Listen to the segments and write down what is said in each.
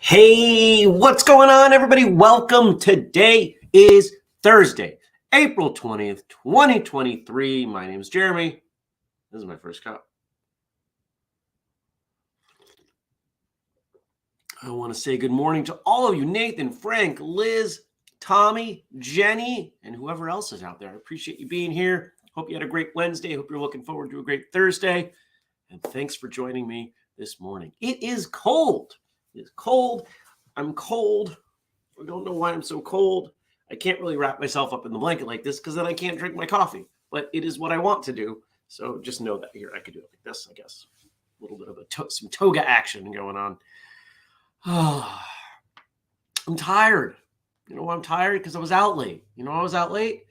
Hey, what's going on, everybody? Welcome. Today is Thursday, April 20th, 2023. My name is Jeremy. This is my first cup. I want to say good morning to all of you, Nathan, Frank, Liz, Tommy, Jenny, and whoever else is out there. I appreciate you being here. Hope you had a great Wednesday. Hope you're looking forward to a great Thursday. And thanks for joining me this morning. It is cold. It's cold. I'm cold. I don't know why I'm so cold. I can't really wrap myself up in the blanket like this because then I can't drink my coffee. But it is what I want to do. So just know that here I could do it like this, I guess. A little bit of some toga action going on. I'm tired. You know why I'm tired? Because I was out late. You know I was out late?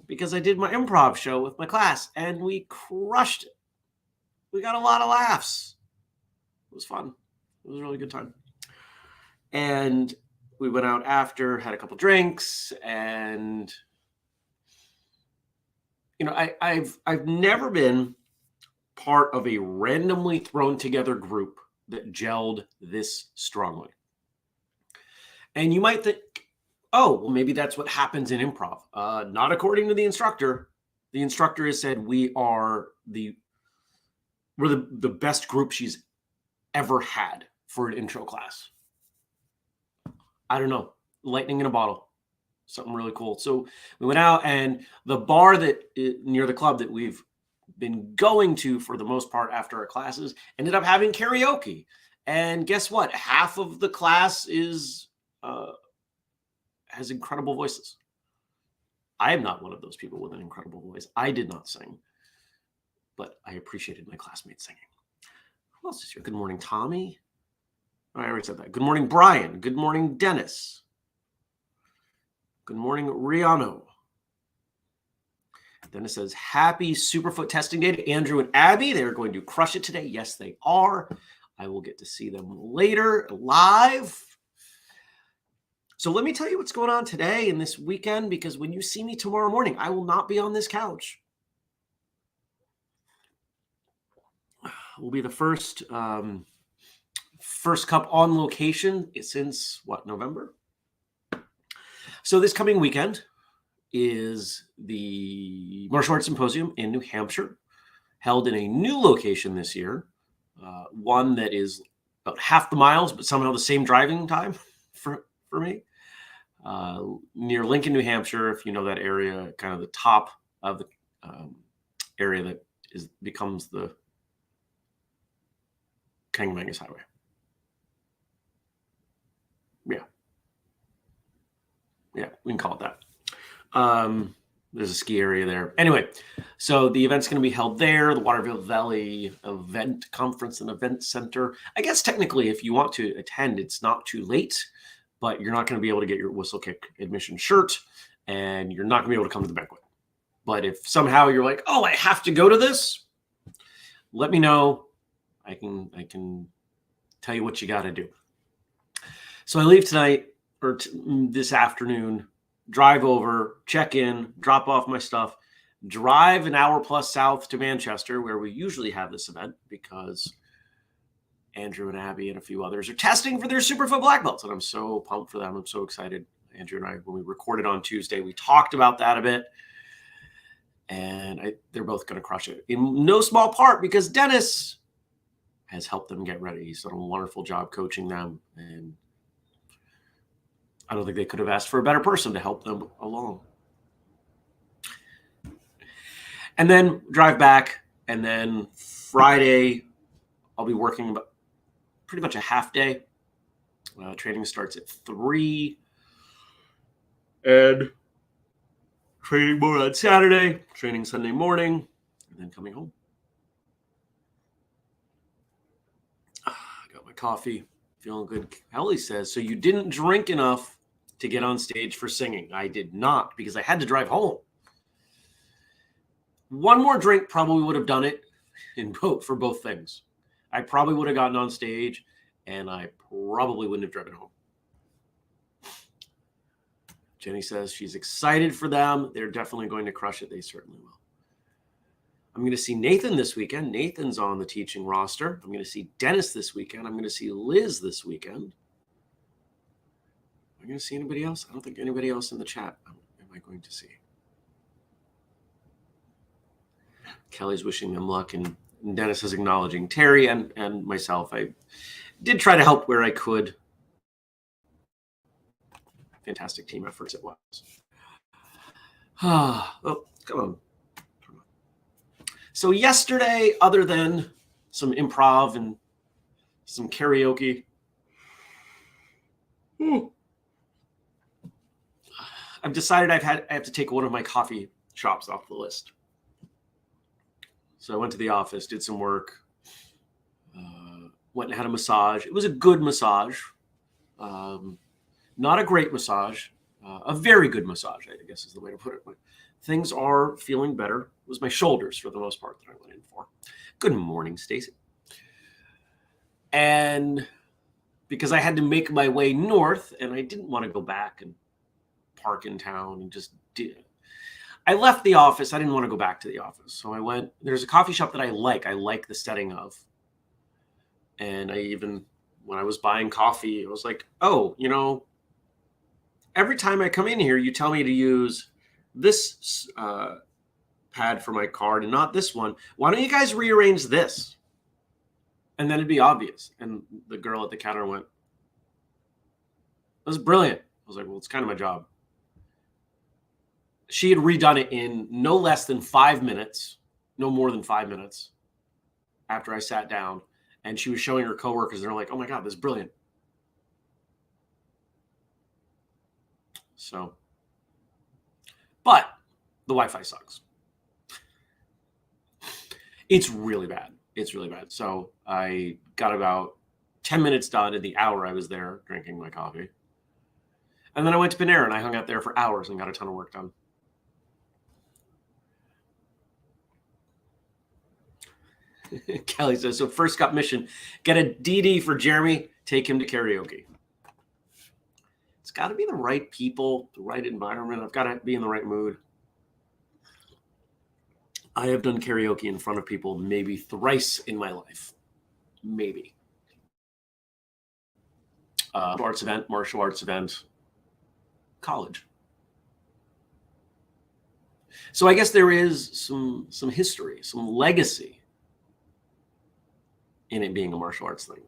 Because I did my improv show with my class and we crushed it. We got a lot of laughs. It was fun. It was a really good time. And we went out after, had a couple drinks, and you know, I've never been part of a randomly thrown together group that gelled this strongly. And you might think, oh, well, maybe that's what happens in improv. Not according to the instructor. The instructor has said we're the best group she's ever had for an intro class. I don't know, lightning in a bottle, something really cool. So we went out, and the bar near the club that we've been going to for the most part after our classes ended up having karaoke. And guess what? Half of the class has incredible voices. I am not one of those people with an incredible voice. I did not sing, but I appreciated my classmates singing. Who else is here? Good morning, Tommy. I already said that. Good morning, Brian. Good morning, Dennis. Good morning, Riano. Dennis says, happy Superfoot testing day to Andrew and Abby. They're going to crush it today. Yes, they are. I will get to see them later live. So let me tell you what's going on today and this weekend, because when you see me tomorrow morning, I will not be on this couch. We'll be the first cup on location since November? So this coming weekend is the Martial Arts Symposium in New Hampshire, held in a new location this year, one that is about half the miles, but somehow the same driving time for me, near Lincoln, New Hampshire. If you know that area, kind of the top of the area that becomes the Kangamangas Highway. Yeah, we can call it that. There's a ski area there. Anyway, so the event's going to be held there, the Waterville Valley Event Conference and Event Center. I guess technically, if you want to attend, it's not too late, but you're not going to be able to get your Whistlekick admission shirt, and you're not going to be able to come to the banquet. But if somehow you're like, oh, I have to go to this, let me know. I can tell you what you got to do. So I leave tonight or this afternoon, drive over, check in, drop off my stuff, drive an hour plus south to Manchester, where we usually have this event, because Andrew and Abby and a few others are testing for their Superfoot black belts, and I'm so pumped for them. I'm so excited. Andrew and I, when we recorded on Tuesday, we talked about that a bit, and they're both going to crush it, in no small part because Dennis has helped them get ready. He's done a wonderful job coaching them, and I don't think they could have asked for a better person to help them along. And then drive back, and then Friday I'll be working pretty much a half day. Training starts at 3, and training more on Saturday, training Sunday morning, and then coming home. my coffee, feeling good. Kelly says, so you didn't drink enough to get on stage for singing. I did not, because I had to drive home. One more drink probably would have done it for both things. I probably would have gotten on stage, and I probably wouldn't have driven home. Jenny says she's excited for them. They're definitely going to crush it. They certainly will. I'm going to see Nathan this weekend. Nathan's on the teaching roster. I'm going to see Dennis this weekend. I'm going to see Liz this weekend. Am I going to see anybody else? I don't think anybody else in the chat am I going to see. Kelly's wishing them luck, and Dennis is acknowledging Terry and myself. I did try to help where I could. Fantastic team efforts it was. Oh, come on. So yesterday, other than some improv and some karaoke, I've decided I have to take one of my coffee shops off the list. So I went to the office, did some work, went and had a massage. It was a good massage. Not a great massage, a very good massage, I guess is the way to put it. But things are feeling better. It was my shoulders for the most part that I went in for. Good morning, Stacy. And because I had to make my way north and I didn't want to go back and park in town and just did. I left the office. I didn't want to go back to the office. So I went, there's a coffee shop that I like the setting of. And when I was buying coffee, I was like, oh, every time I come in here, you tell me to use this pad for my card and not this one. Why don't you guys rearrange this? And then it'd be obvious. And the girl at the counter went, that was brilliant. I was like, well, it's kind of my job. She had redone it in no less than 5 minutes, no more than 5 minutes after I sat down. And she was showing her coworkers. They're like, oh my God, this is brilliant. So, but the Wi-Fi sucks. It's really bad. It's really bad. So I got about 10 minutes done in the hour I was there drinking my coffee. And then I went to Panera and I hung out there for hours and got a ton of work done. Kelly says, so first cup mission, get a DD for Jeremy, take him to karaoke. It's got to be the right people, the right environment. I've got to be in the right mood. I have done karaoke in front of people maybe thrice in my life. Maybe. Martial arts event, college. So I guess there is some history, some legacy in it being a martial arts thing.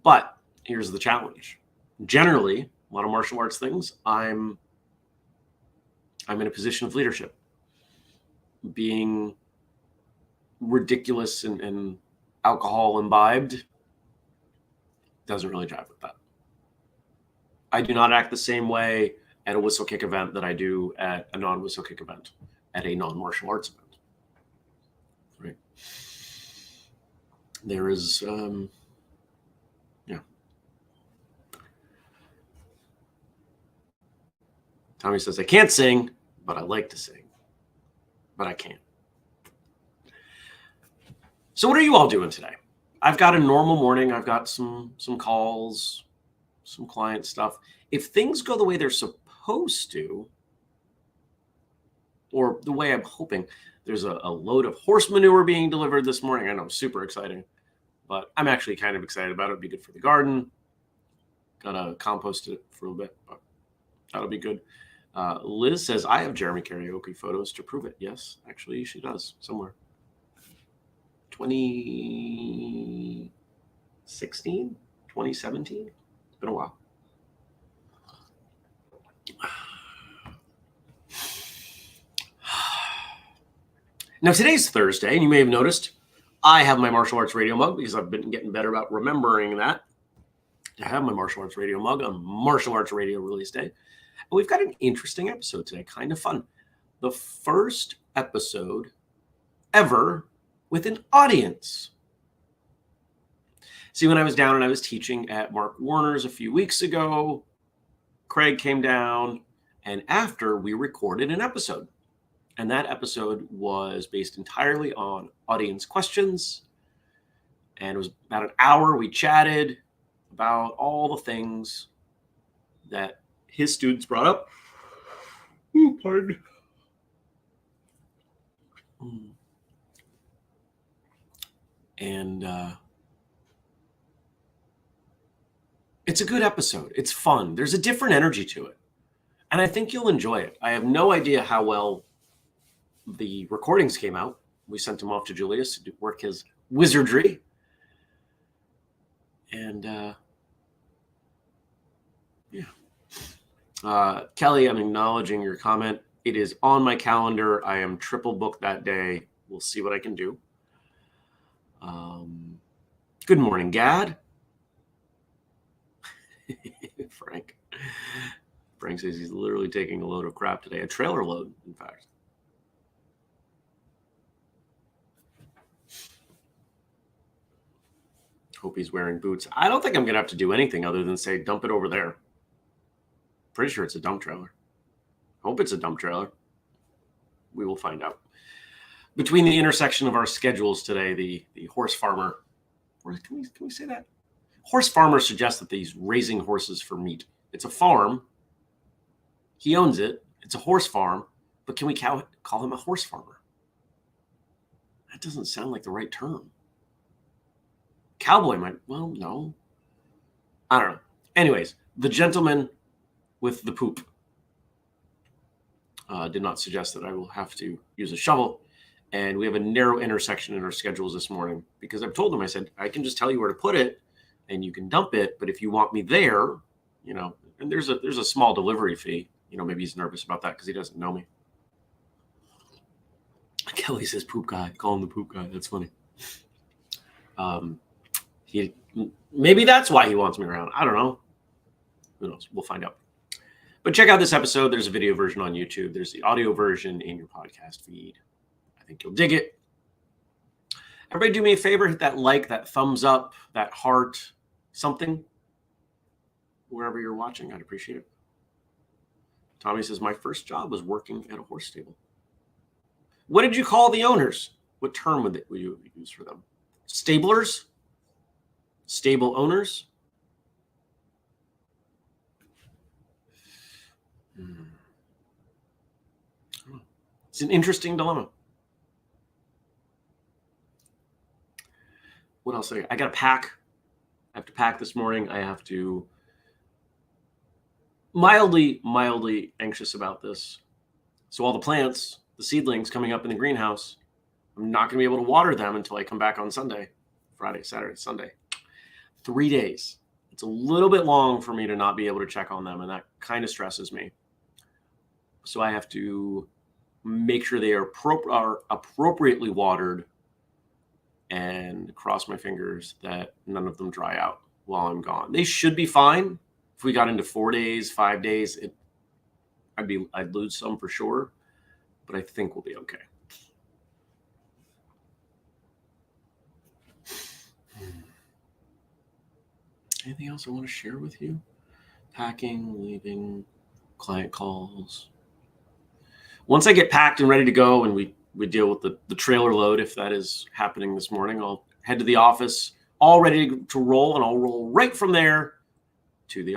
But here's the challenge. Generally, a lot of martial arts things, I'm in a position of leadership. Being ridiculous and alcohol imbibed doesn't really jive with that. I do not act the same way at a whistle kick event that I do at a non-whistle kick event, at a non-martial arts event. Right? There is, Tommy says, I can't sing, but I like to sing. But I can't. So what are you all doing today? I've got a normal morning. I've got some calls, some client stuff. If things go the way they're supposed to, or the way I'm hoping, there's a load of horse manure being delivered this morning. I know, super exciting. But I'm actually kind of excited about it. It'd be good for the garden. Gotta compost it for a little bit, but that'll be good. Liz says, I have Jeremy karaoke photos to prove it. Yes, actually, she does somewhere. 2016, 2017. It's been a while. Now, today's Thursday, and you may have noticed I have my martial arts radio mug because I've been getting better about remembering that. I have my martial arts radio mug on Martial Arts Radio release day. And we've got an interesting episode today, kind of fun. The first episode ever with an audience. See, when I was down and I was teaching at Mark Warner's a few weeks ago, Craig came down, and after we recorded an episode. And that episode was based entirely on audience questions. And it was about an hour. We chatted about all the things that his students brought up. Ooh, pardon. And it's a good episode. It's fun. There's a different energy to it. And I think you'll enjoy it. I have no idea how well the recordings came out. We sent them off to Julius to work his wizardry. And Kelly, I'm acknowledging your comment. It is on my calendar. I am triple booked that day. We'll see what I can do. Good morning, Gad. Frank. Frank says he's literally taking a load of crap today. A trailer load, in fact. Hope he's wearing boots. I don't think I'm going to have to do anything other than say, dump it over there. Pretty sure it's a dump trailer. Hope it's a dump trailer. We will find out. Between the intersection of our schedules today, the horse farmer, can we say that? Horse farmer suggests that he's raising horses for meat. It's a farm. He owns it. It's a horse farm. But can we call him a horse farmer? That doesn't sound like the right term. Cowboy might, well, no. I don't know. Anyways, the gentleman with the poop did not suggest that I will have to use a shovel. And we have a narrow intersection in our schedules this morning because I've told him, I said, I can just tell you where to put it and you can dump it. But if you want me there, and there's a small delivery fee, maybe he's nervous about that because he doesn't know me. Kelly says poop guy, call him the poop guy. That's funny. Maybe that's why he wants me around. I don't know. Who knows? We'll find out. But check out this episode. There's a video version on YouTube. There's the audio version in your podcast feed. I think you'll dig it. Everybody do me a favor. Hit that like, that thumbs up, that heart, something. Wherever you're watching, I'd appreciate it. Tommy says, my first job was working at a horse stable. What did you call the owners? What term would you use for them? Stablers? Stable owners? It's an interesting dilemma. What else? I got to pack. I have to pack this morning. I have to mildly anxious about this. So all the plants, the seedlings coming up in the greenhouse, I'm not going to be able to water them until I come back on Sunday, Friday, Saturday, Sunday. 3 days. It's a little bit long for me to not be able to check on them, and that kind of stresses me. So I have to make sure they are appropriately watered and cross my fingers that none of them dry out while I'm gone. They should be fine. If we got into 4 days, 5 days, I'd lose some for sure, but I think we'll be okay. Anything else I want to share with you? Packing, leaving, client calls. Once I get packed and ready to go and we deal with the trailer load, if that is happening this morning, I'll head to the office, all ready to roll, and I'll roll right from there to the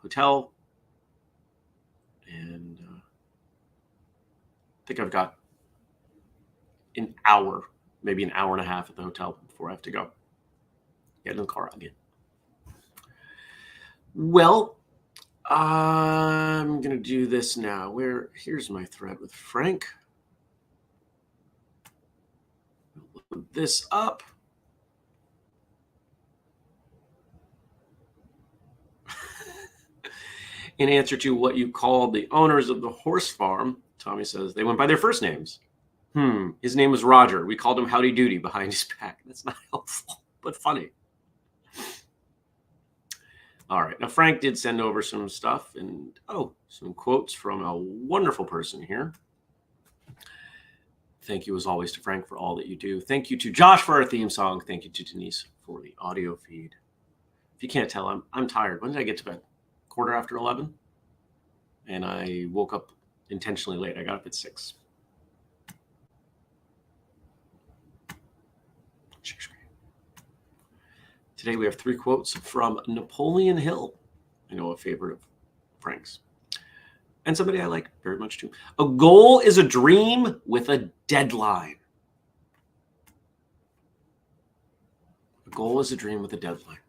hotel. And I think I've got an hour, maybe an hour and a half at the hotel before I have to go. Get in the car again. Well, I'm going to do this now. Here's my thread with Frank. Load this up. In answer to what you called the owners of the horse farm, Tommy says they went by their first names. His name was Roger. We called him Howdy Doody behind his back. That's not helpful, but funny. All right. Now, Frank did send over some stuff and, some quotes from a wonderful person here. Thank you, as always, to Frank for all that you do. Thank you to Josh for our theme song. Thank you to Denise for the audio feed. If you can't tell, I'm tired. When did I get to bed? 11:15? And I woke up intentionally late. I got up at 6. Today we have 3 quotes from Napoleon Hill. I know, a favorite of Frank's. And somebody I like very much too. A goal is a dream with a deadline. A goal is a dream with a deadline.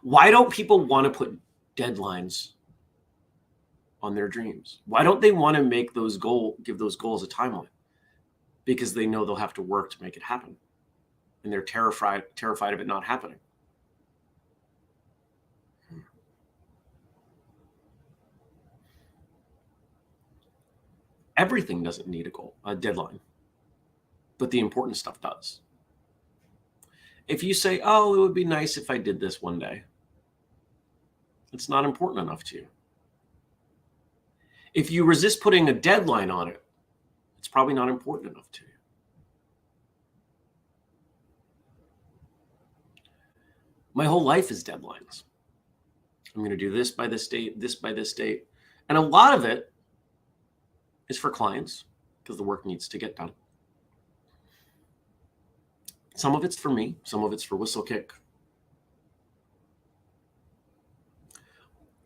Why don't people want to put deadlines on their dreams? Why don't they want to make give those goals a timeline? Because they know they'll have to work to make it happen. And they're terrified of it not happening. Everything doesn't need a deadline, but the important stuff does. If you say, oh, it would be nice if I did this one day, it's not important enough to you. If you resist putting a deadline on it, it's probably not important enough to you. My whole life is deadlines. I'm going to do this by this date, this by this date. And a lot of it is for clients because the work needs to get done. Some of it's for me. Some of it's for Whistlekick.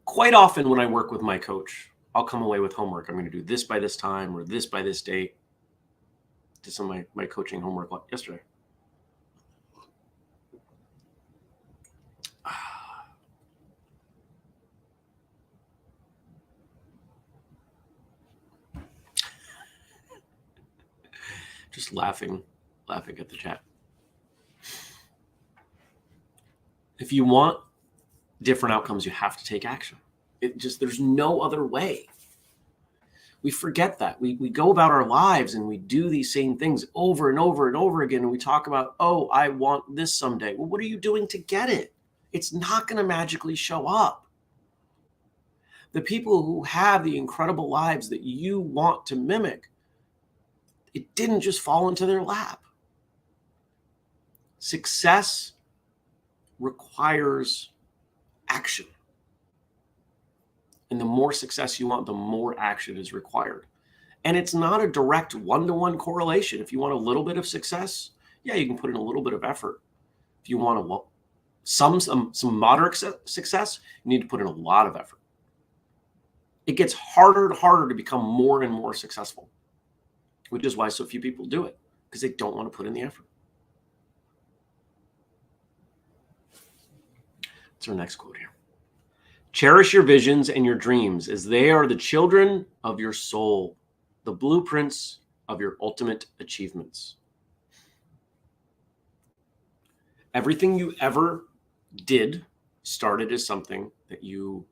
Quite often when I work with my coach, I'll come away with homework. I'm going to do this by this time or this by this date. Did some of my coaching homework yesterday. Just laughing at the chat. If you want different outcomes, you have to take action. There's no other way. We forget that. We go about our lives and we do these same things over and over and over again. And we talk about, oh, I want this someday. Well, what are you doing to get it? It's not going to magically show up. The people who have the incredible lives that you want to mimic, it didn't just fall into their lap. Success requires action. And the more success you want, the more action is required. And it's not a direct one-to-one correlation. If you want a little bit of success, yeah, you can put in a little bit of effort. If you want some moderate success, you need to put in a lot of effort. It gets harder and harder to become more and more successful, which is why so few people do it, because they don't want to put in the effort. That's our next quote here. Cherish your visions and your dreams, as they are the children of your soul, the blueprints of your ultimate achievements. Everything you ever did started as something that you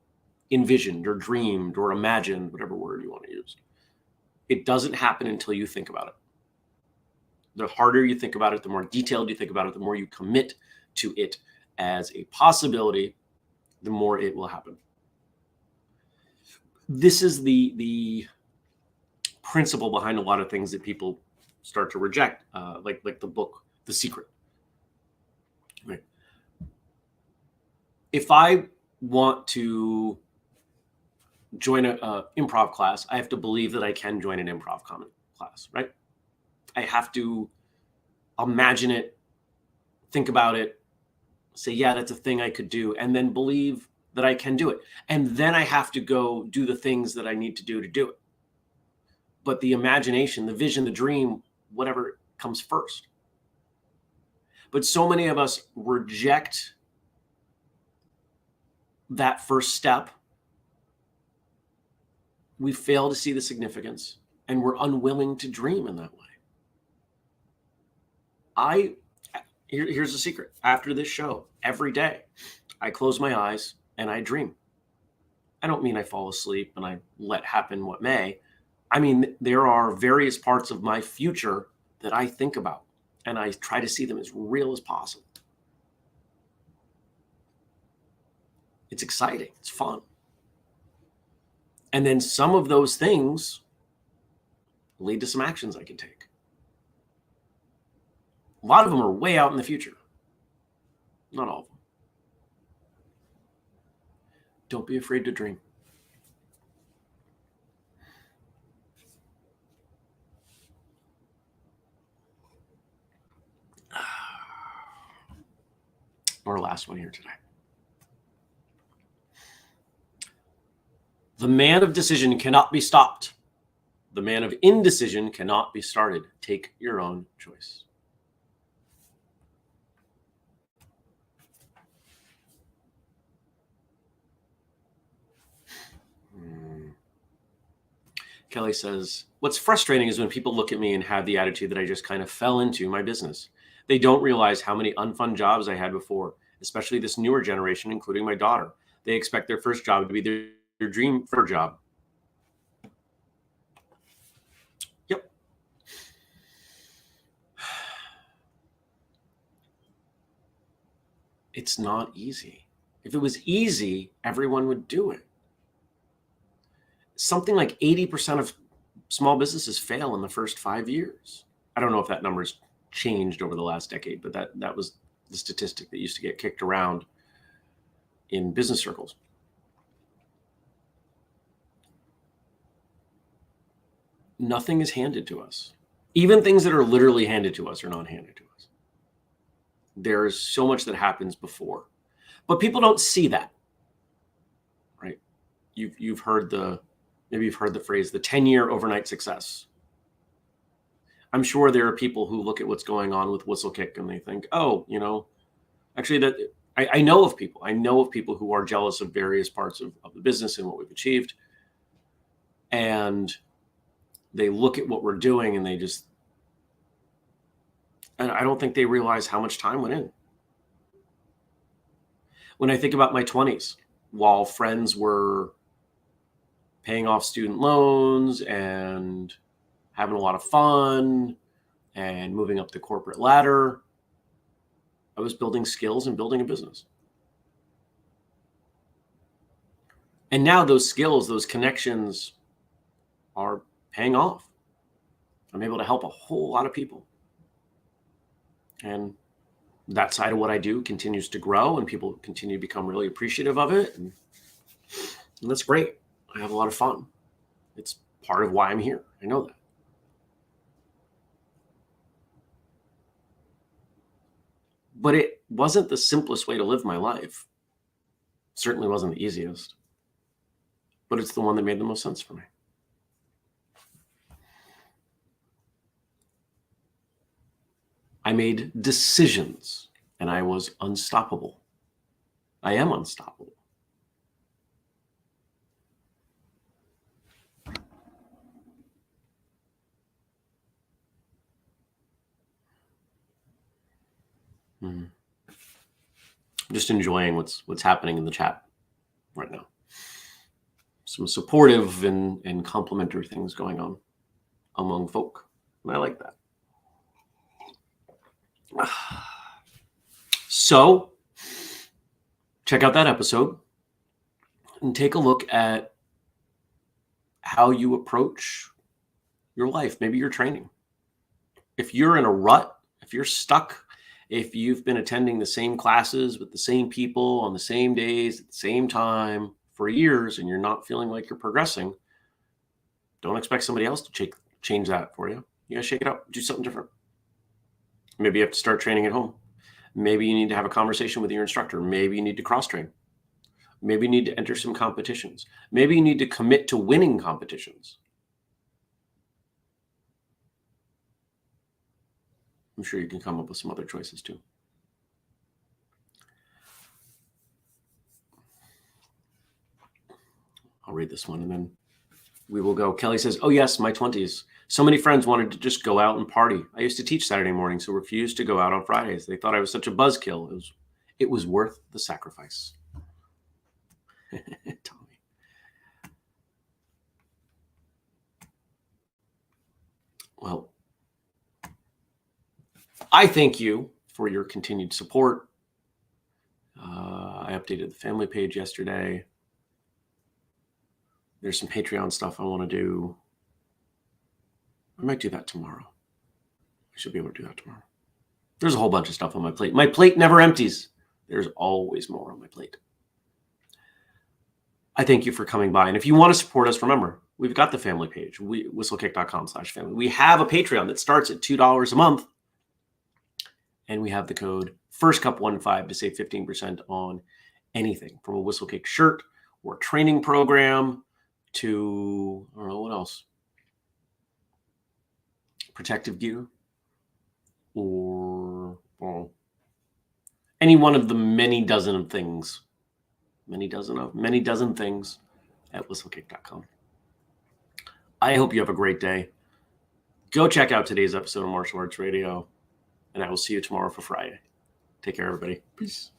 envisioned or dreamed or imagined, whatever word you want to use. It doesn't happen until you think about it. The harder you think about it, the more detailed you think about it, the more you commit to it as a possibility, the more it will happen. This is the principle behind a lot of things that people start to reject, like the book, The Secret. Right. If I want to join an improv class, I have to believe that I can join an improv comedy class, right? I have to imagine it, think about it, say, yeah, that's a thing I could do, and then believe that I can do it. And then I have to go do the things that I need to do it. But the imagination, the vision, the dream, whatever comes first. But so many of us reject that first step. We fail to see the significance, and we're unwilling to dream in that way. Here's the secret. After this show, every day, I close my eyes and I dream. I don't mean I fall asleep and I let happen what may. I mean, there are various parts of my future that I think about, and I try to see them as real as possible. It's exciting. It's fun. And then some of those things lead to some actions I can take. A lot of them are way out in the future. Not all of them. Don't be afraid to dream. Our last one here today. The man of decision cannot be stopped. The man of indecision cannot be started. Take your own choice. Kelly says, what's frustrating is when people look at me and have the attitude that I just kind of fell into my business. They don't realize how many unfun jobs I had before, especially this newer generation, including my daughter. They expect their first job to be their dream for job. Yep. It's not easy. If it was easy, everyone would do it. Something like 80% of small businesses fail in the first 5 years. I don't know if that number's changed over the last decade, but that was the statistic that used to get kicked around in business circles. Nothing is handed to us. Even things that are literally handed to us are not handed to us. There's so much that happens before, but people don't see that, right? Maybe you've heard the phrase, the 10-year overnight success. I'm sure there are people who look at what's going on with Whistlekick and they think, oh, actually that I know of people who are jealous of various parts of the business and what we've achieved. And they look at what we're doing and and I don't think they realize how much time went in. When I think about my 20s, while friends were paying off student loans and having a lot of fun and moving up the corporate ladder, I was building skills and building a business. And now those skills, those connections are paying off. I'm able to help a whole lot of people. And that side of what I do continues to grow and people continue to become really appreciative of it. And that's great. I have a lot of fun. It's part of why I'm here. I know that. But it wasn't the simplest way to live my life. Certainly wasn't the easiest. But it's the one that made the most sense for me. I made decisions and I was unstoppable. I am unstoppable. I'm just enjoying what's happening in the chat right now. Some supportive and complimentary things going on among folk. And I like that. So check out that episode and take a look at how you approach your life, maybe your training. If you're in a rut, if you're stuck, if you've been attending the same classes with the same people on the same days at the same time for years and you're not feeling like you're progressing, don't expect somebody else to change that for you. You gotta shake it up, do something different. Maybe you have to start training at home. Maybe you need to have a conversation with your instructor. Maybe you need to cross-train. Maybe you need to enter some competitions. Maybe you need to commit to winning competitions. I'm sure you can come up with some other choices too. I'll read this one and then we will go. Kelly says, oh yes, my 20s. So many friends wanted to just go out and party. I used to teach Saturday mornings, so refused to go out on Fridays. They thought I was such a buzzkill. It was worth the sacrifice. Tommy. Well, I thank you for your continued support. I updated the family page yesterday. There's some Patreon stuff I want to do. I might do that tomorrow. I should be able to do that tomorrow. There's a whole bunch of stuff on my plate. My plate never empties. There's always more on my plate. I thank you for coming by. And if you want to support us, remember, we've got the family page, whistlekick.com/family. We have a Patreon that starts at $2 a month. And we have the code FIRSTCUP15 to save 15% on anything from a Whistlekick shirt or training program to, I don't know what else, protective gear, or any one of the many dozen things at whistlekick.com. I hope you have a great day. Go check out today's episode of Martial Arts Radio, and I will see you tomorrow for Friday. Take care, everybody. Peace.